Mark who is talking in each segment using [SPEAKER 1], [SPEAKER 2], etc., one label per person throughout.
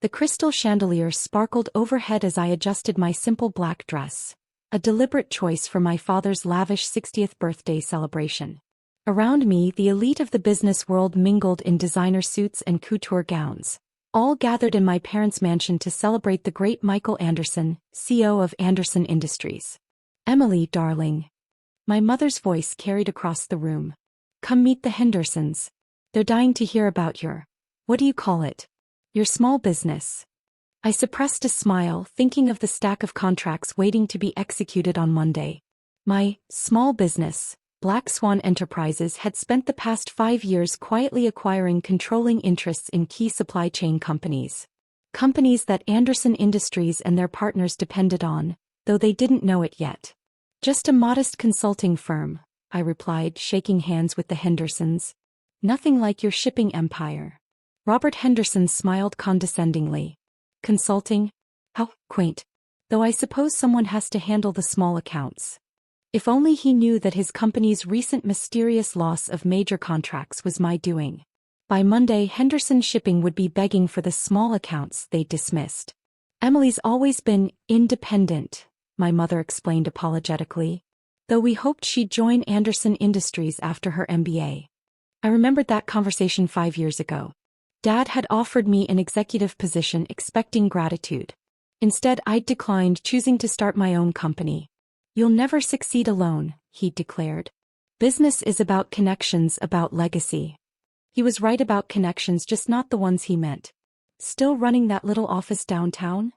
[SPEAKER 1] The crystal chandelier sparkled overhead as I adjusted my simple black dress, a deliberate choice for my father's lavish 60th birthday celebration. Around me, the elite of the business world mingled in designer suits and couture gowns, all gathered in my parents' mansion to celebrate the great Michael Anderson, CEO of Swan Industries. "Emily, darling." My mother's voice carried across the room. "Come meet the Hendersons. They're dying to hear about what do you call it? Your small business." I suppressed a smile, thinking of the stack of contracts waiting to be executed on Monday. My small business, Swan Enterprises, had spent the past 5 years quietly acquiring controlling interests in key supply chain companies. Companies that Swan Industries and their partners depended on, though they didn't know it yet. "Just a modest consulting firm," I replied, shaking hands with the Hendersons. "Nothing like your shipping empire." Robert Henderson smiled condescendingly. "Consulting? How quaint. Though I suppose someone has to handle the small accounts." If only he knew that his company's recent mysterious loss of major contracts was my doing. By Monday, Henderson Shipping would be begging for the small accounts they'd dismissed. "Emily's always been independent," my mother explained apologetically, "though we hoped she'd join Swan Industries after her MBA. I remembered that conversation 5 years ago. Dad had offered me an executive position expecting gratitude. Instead, I'd declined, choosing to start my own company. "You'll never succeed alone," he declared. "Business is about connections, about legacy." He was right about connections, just not the ones he meant. "Still running that little office downtown?"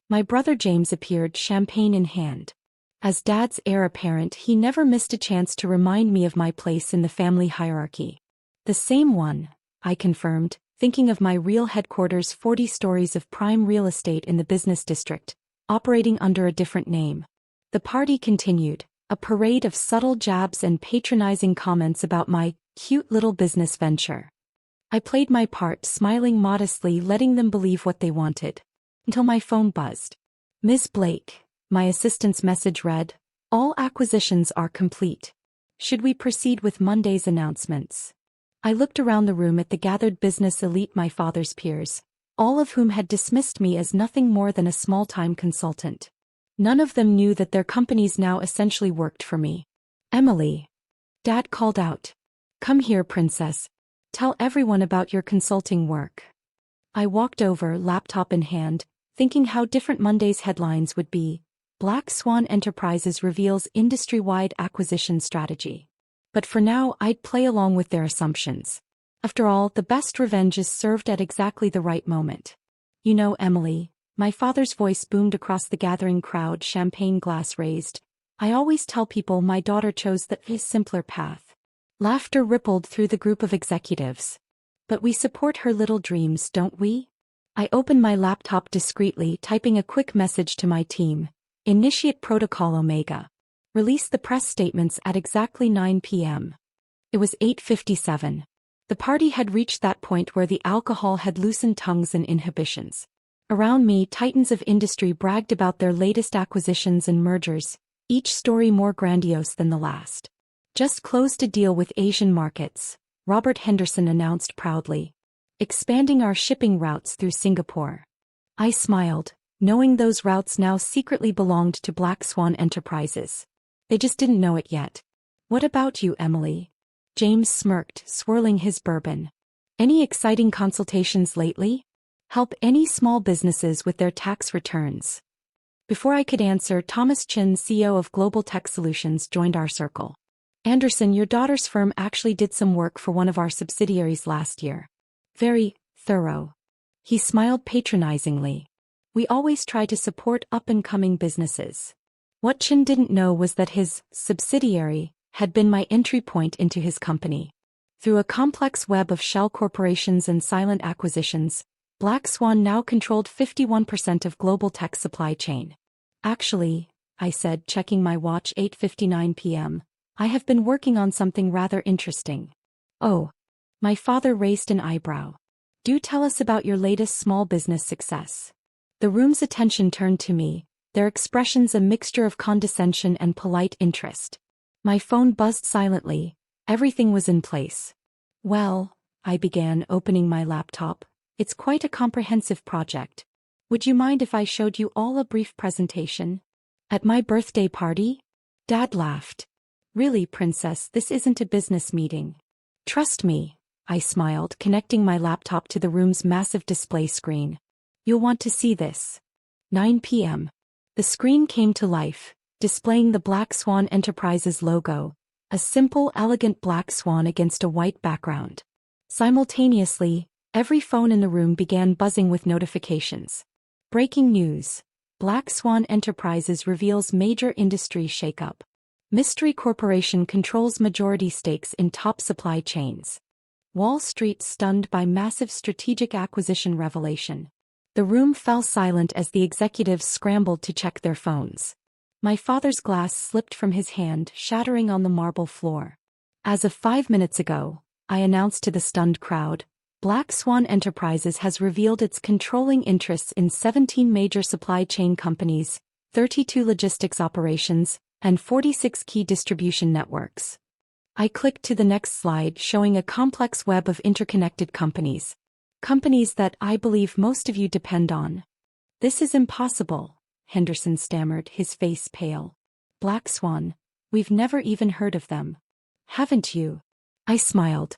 [SPEAKER 1] My brother James appeared, champagne in hand. As Dad's heir apparent, he never missed a chance to remind me of my place in the family hierarchy. "The same one," I confirmed, thinking of my real headquarters, 40 stories of prime real estate in the business district, operating under a different name. The party continued, a parade of subtle jabs and patronizing comments about my cute little business venture. I played my part, smiling modestly, letting them believe what they wanted. Until my phone buzzed. "Ms. Blake," my assistant's message read, "all acquisitions are complete. Should we proceed with Monday's announcements?" I looked around the room at the gathered business elite, my father's peers, all of whom had dismissed me as nothing more than a small-time consultant. None of them knew that their companies now essentially worked for me. "Emily," Dad called out. "Come here, princess. Tell everyone about your consulting work." I walked over, laptop in hand, thinking how different Monday's headlines would be. Swan Enterprises reveals industry-wide acquisition strategy. But for now, I'd play along with their assumptions. After all, the best revenge is served at exactly the right moment. "You know, Emily," my father's voice boomed across the gathering crowd, champagne glass raised, "I always tell people my daughter chose the simpler path." Laughter rippled through the group of executives. "But we support her little dreams, don't we?" I opened my laptop discreetly, typing a quick message to my team. "Initiate Protocol Omega. Release the press statements at exactly 9 p.m. It was 8:57. The party had reached that point where the alcohol had loosened tongues and inhibitions. Around me, titans of industry bragged about their latest acquisitions and mergers, each story more grandiose than the last. "Just closed a deal with Asian markets," Robert Henderson announced proudly. "Expanding our shipping routes through Singapore." I smiled, knowing those routes now secretly belonged to Swan Enterprises. They just didn't know it yet. "What about you, Emily?" James smirked, swirling his bourbon. "Any exciting consultations lately? Help any small businesses with their tax returns." Before I could answer, Thomas Chin, CEO of Global Tech Solutions, joined our circle. "Anderson, your daughter's firm actually did some work for one of our subsidiaries last year. Very thorough." He smiled patronizingly. "We always try to support up-and-coming businesses." What Chin didn't know was that his subsidiary had been my entry point into his company. Through a complex web of shell corporations and silent acquisitions, Swan now controlled 51% of global tech supply chain. "Actually," I said, checking my watch, 8:59 p.m., "I have been working on something rather interesting." "Oh." My father raised an eyebrow. "Do tell us about your latest small business success." The room's attention turned to me, their expressions a mixture of condescension and polite interest. My phone buzzed silently. Everything was in place. "Well," I began, opening my laptop, It's quite a comprehensive project. Would you mind if I showed you all a brief presentation? At my birthday party? Dad laughed. Really, Princess, this isn't a business meeting. Trust me, I smiled, connecting my laptop to the room's massive display screen. You'll want to see this. 9 p.m. The screen came to life, displaying the Black Swan Enterprises logo, a simple, elegant black swan against a white background. Simultaneously, every phone in the room began buzzing with notifications. Breaking news. Black Swan Enterprises reveals major industry shakeup. Mystery Corporation controls majority stakes in top supply chains. Wall Street stunned by massive strategic acquisition revelation. The room fell silent as the executives scrambled to check their phones. My father's glass slipped from his hand, shattering on the marble floor. As of 5 minutes ago, I announced to the stunned crowd, Black Swan Enterprises has revealed its controlling interests in 17 major supply chain companies, 32 logistics operations, and 46 key distribution networks. I clicked to the next slide, showing a complex web of interconnected companies. Companies that I believe most of you depend on. This is impossible, Henderson stammered, his face pale. Black Swan, we've never even heard of them. Haven't you? I smiled.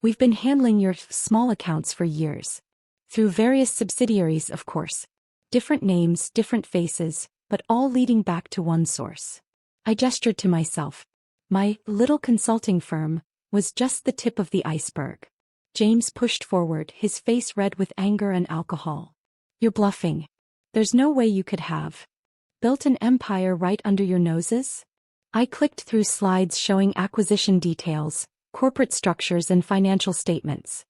[SPEAKER 1] We've been handling your small accounts for years. Through various subsidiaries, of course. Different names, different faces, but all leading back to one source. I gestured to myself. My little consulting firm was just the tip of the iceberg. James pushed forward, his face red with anger and alcohol. You're bluffing. There's no way you could have built an empire right under your noses? I clicked through slides showing acquisition details, corporate structures and financial statements.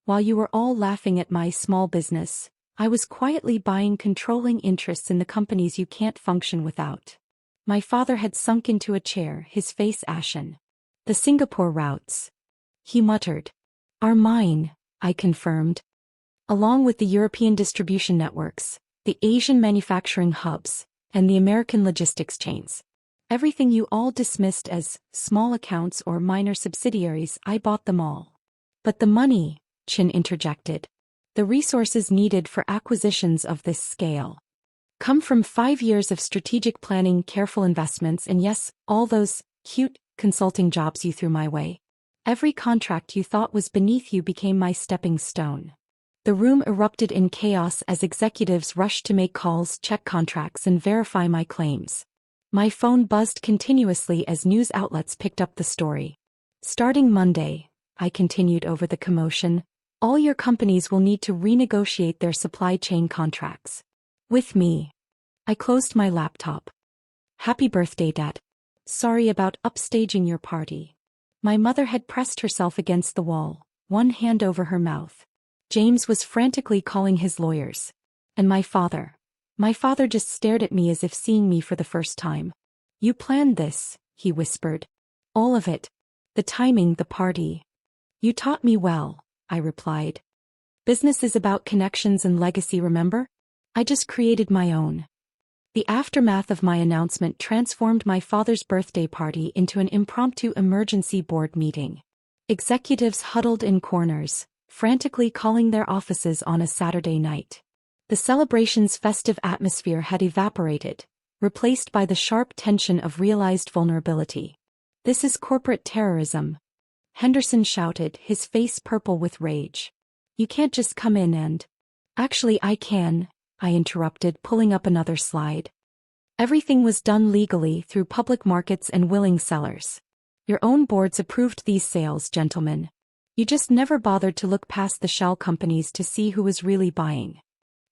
[SPEAKER 1] While you were all laughing at my small business, I was quietly buying controlling interests in the companies you can't function without. My father had sunk into a chair, his face ashen. The Singapore routes, he muttered. Are mine, I confirmed. Along with the European distribution networks, the Asian manufacturing hubs, and the American logistics chains. Everything you all dismissed as small accounts or minor subsidiaries, I bought them all. But the money, Chin interjected. The resources needed for acquisitions of this scale come from 5 years of strategic planning, careful investments, and yes, all those cute consulting jobs you threw my way. Every contract you thought was beneath you became my stepping stone. The room erupted in chaos as executives rushed to make calls, check contracts, and verify my claims. My phone buzzed continuously as news outlets picked up the story. Starting Monday, I continued over the commotion, all your companies will need to renegotiate their supply chain contracts. With me. I closed my laptop. Happy birthday, Dad. Sorry about upstaging your party. My mother had pressed herself against the wall, one hand over her mouth. James was frantically calling his lawyers. And my father just stared at me as if seeing me for the first time. You planned this, he whispered. All of it. The timing, the party. You taught me well, I replied. Business is about connections and legacy, remember? I just created my own. The aftermath of my announcement transformed my father's birthday party into an impromptu emergency board meeting. Executives huddled in corners, frantically calling their offices on a Saturday night. The celebration's festive atmosphere had evaporated, replaced by the sharp tension of realized vulnerability. This is corporate terrorism, Henderson shouted, his face purple with rage. You can't just come in and... Actually, I can, I interrupted, pulling up another slide. Everything was done legally through public markets and willing sellers. Your own boards approved these sales, gentlemen. You just never bothered to look past the shell companies to see who was really buying.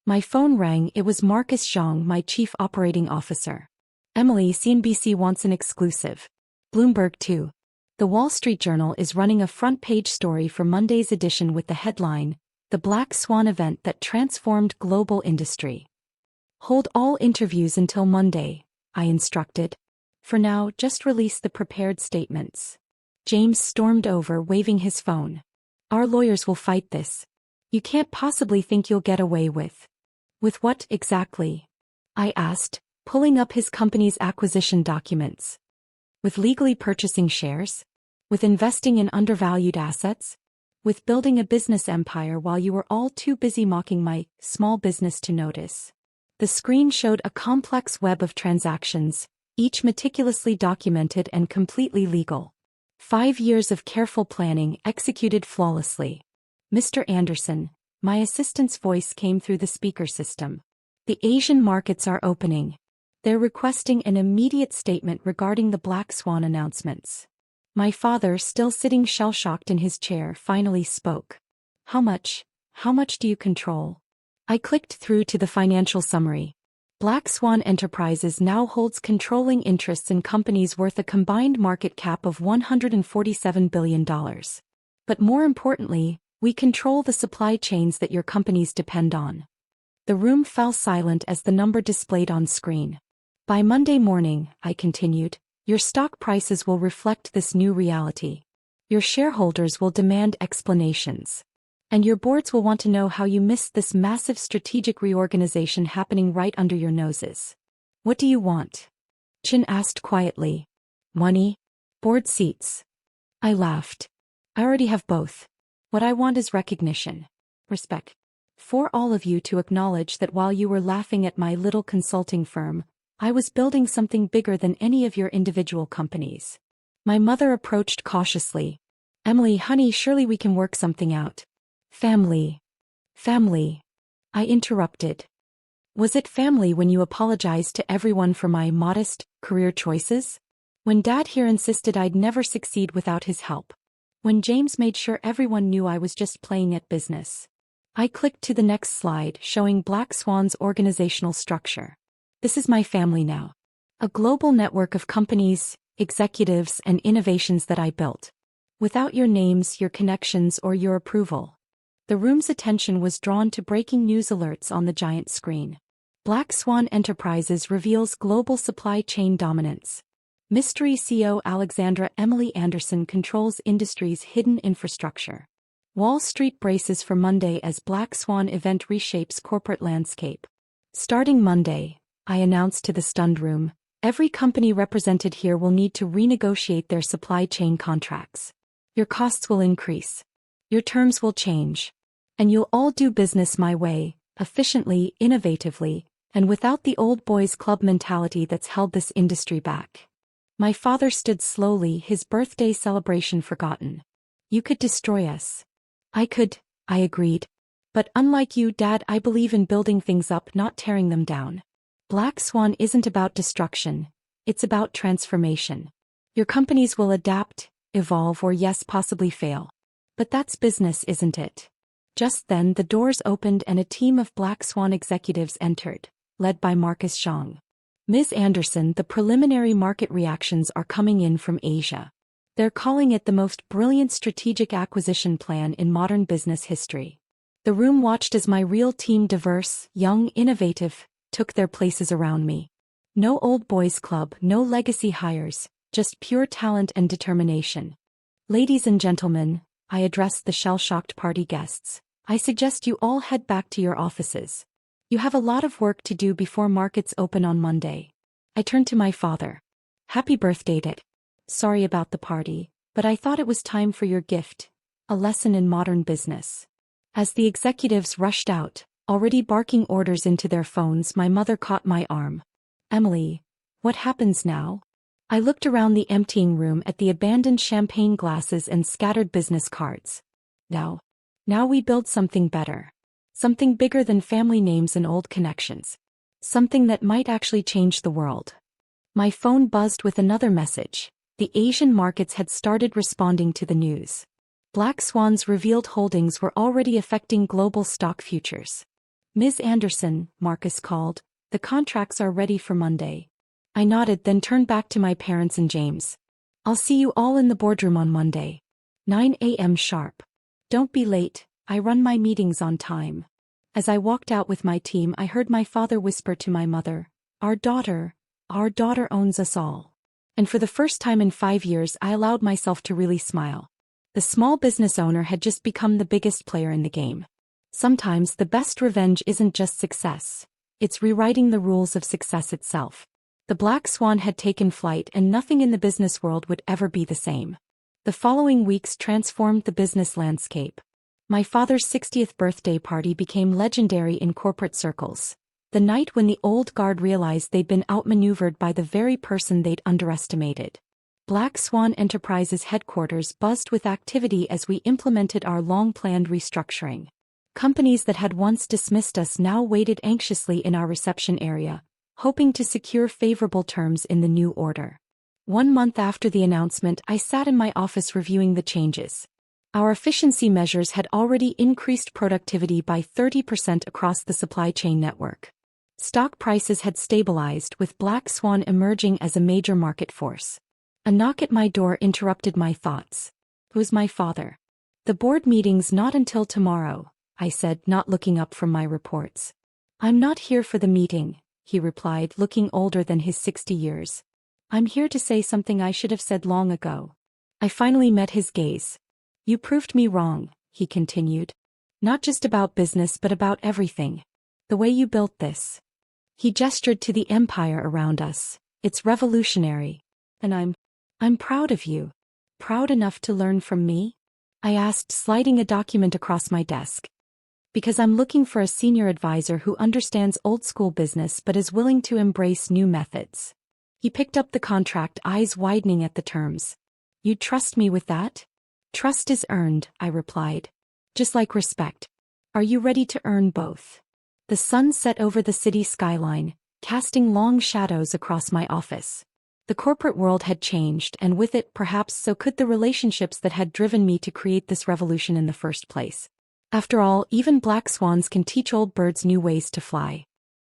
[SPEAKER 1] My phone rang. It was Marcus Zhang, my chief operating officer. Emily, CNBC wants an exclusive. Bloomberg too. The Wall Street Journal is running a front-page story for Monday's edition with the headline, The Black Swan Event That Transformed Global Industry. Hold all interviews until Monday, I instructed. For now, just release the prepared statements. James stormed over, waving his phone. Our lawyers will fight this. You can't possibly think you'll get away with. With what exactly? I asked, pulling up his company's acquisition documents. With legally purchasing shares? With investing in undervalued assets? with building a business empire while you were all too busy mocking my small business to notice. The screen showed a complex web of transactions, each meticulously documented and completely legal. 5 years of careful planning executed flawlessly. Mr. Anderson, my assistant's voice came through the speaker system. The Asian markets are opening. They're requesting an immediate statement regarding the Black Swan announcements. My father, still sitting shell-shocked in his chair, finally spoke. How much do you control? I clicked through to the financial summary. Black Swan Enterprises now holds controlling interests in companies worth a combined market cap of $147 billion. But more importantly, we control the supply chains that your companies depend on. The room fell silent as the number displayed on screen. By Monday morning, I continued, your stock prices will reflect this new reality. Your shareholders will demand explanations. And your boards will want to know how you missed this massive strategic reorganization happening right under your noses. What do you want? Chin asked quietly. Money? Board seats? I laughed. I already have both. What I want is recognition. Respect. For all of you to acknowledge that while you were laughing at my little consulting firm, I was building something bigger than any of your individual companies. My mother approached cautiously. Emily, honey, surely we can work something out. Family. I interrupted. Was it family when you apologized to everyone for my modest career choices? When Dad here insisted I'd never succeed without his help? When James made sure everyone knew I was just playing at business? I clicked to the next slide, showing Black Swan's organizational structure. This is my family now. A global network of companies, executives, and innovations that I built. Without your names, your connections, or your approval. The room's attention was drawn to breaking news alerts on the giant screen. Black Swan Enterprises reveals global supply chain dominance. Mystery CEO Alexandra Emily Anderson controls industry's hidden infrastructure. Wall Street braces for Monday as Black Swan event reshapes corporate landscape. Starting Monday, I announced to the stunned room, every company represented here will need to renegotiate their supply chain contracts. Your costs will increase. Your terms will change. And you'll all do business my way, efficiently, innovatively, and without the old boys club mentality that's held this industry back. My father stood slowly, his birthday celebration forgotten. You could destroy us. I could, I agreed. But unlike you, Dad, I believe in building things up, not tearing them down. Black Swan isn't about destruction, it's about transformation. Your companies will adapt, evolve, or yes, possibly fail. But that's business, isn't it? Just then the doors opened and a team of Black Swan executives entered, led by Marcus Zhang. Ms. Anderson, the preliminary market reactions are coming in from Asia. They're calling it the most brilliant strategic acquisition plan in modern business history. The room watched as my real team, diverse, young, innovative, took their places around me. No old boys club, no legacy hires, just pure talent and determination. Ladies and gentlemen, I addressed the shell-shocked party guests. I suggest you all head back to your offices. You have a lot of work to do before markets open on Monday. I turned to my father. Happy birthday, Dad. Sorry about the party, but I thought it was time for your gift, a lesson in modern business. As the executives rushed out, already barking orders into their phones, my mother caught my arm. Emily, what happens now? I looked around the emptying room at the abandoned champagne glasses and scattered business cards. Now we build something better. Something bigger than family names and old connections. Something that might actually change the world. My phone buzzed with another message. The Asian markets had started responding to the news. Black Swan's revealed holdings were already affecting global stock futures. Ms. Anderson, Marcus called, the contracts are ready for Monday. I nodded, then turned back to my parents and James. I'll see you all in the boardroom on Monday. 9 a.m. sharp. Don't be late, I run my meetings on time. As I walked out with my team, I heard my father whisper to my mother, Our daughter owns us all. And for the first time in 5 years, I allowed myself to really smile. The small business owner had just become the biggest player in the game. Sometimes the best revenge isn't just success. It's rewriting the rules of success itself. The Black Swan had taken flight, and nothing in the business world would ever be the same. The following weeks transformed the business landscape. My father's 60th birthday party became legendary in corporate circles. The night when the old guard realized they'd been outmaneuvered by the very person they'd underestimated. Black Swan Enterprises headquarters buzzed with activity as we implemented our long-planned restructuring. Companies that had once dismissed us now waited anxiously in our reception area, hoping to secure favorable terms in the new order. 1 month after the announcement, I sat in my office reviewing the changes. Our efficiency measures had already increased productivity by 30% across the supply chain network. Stock prices had stabilized, with Black Swan emerging as a major market force. A knock at my door interrupted my thoughts. It was my father. "The board meeting's not until tomorrow," I said, not looking up from my reports. "I'm not here for the meeting," he replied, looking older than his 60 years. "I'm here to say something I should have said long ago." I finally met his gaze. "You proved me wrong," he continued. "Not just about business but about everything. The way you built this." He gestured to the empire around us. "It's revolutionary. And I'm proud of you." "Proud enough to learn from me?" I asked, sliding a document across my desk. "Because I'm looking for a senior advisor who understands old-school business but is willing to embrace new methods." He picked up the contract, eyes widening at the terms. "You trust me with that?" "Trust is earned," I replied. "Just like respect. Are you ready to earn both?" The sun set over the city skyline, casting long shadows across my office. The corporate world had changed, and with it, perhaps so could the relationships that had driven me to create this revolution in the first place. After all, even black swans can teach old birds new ways to fly.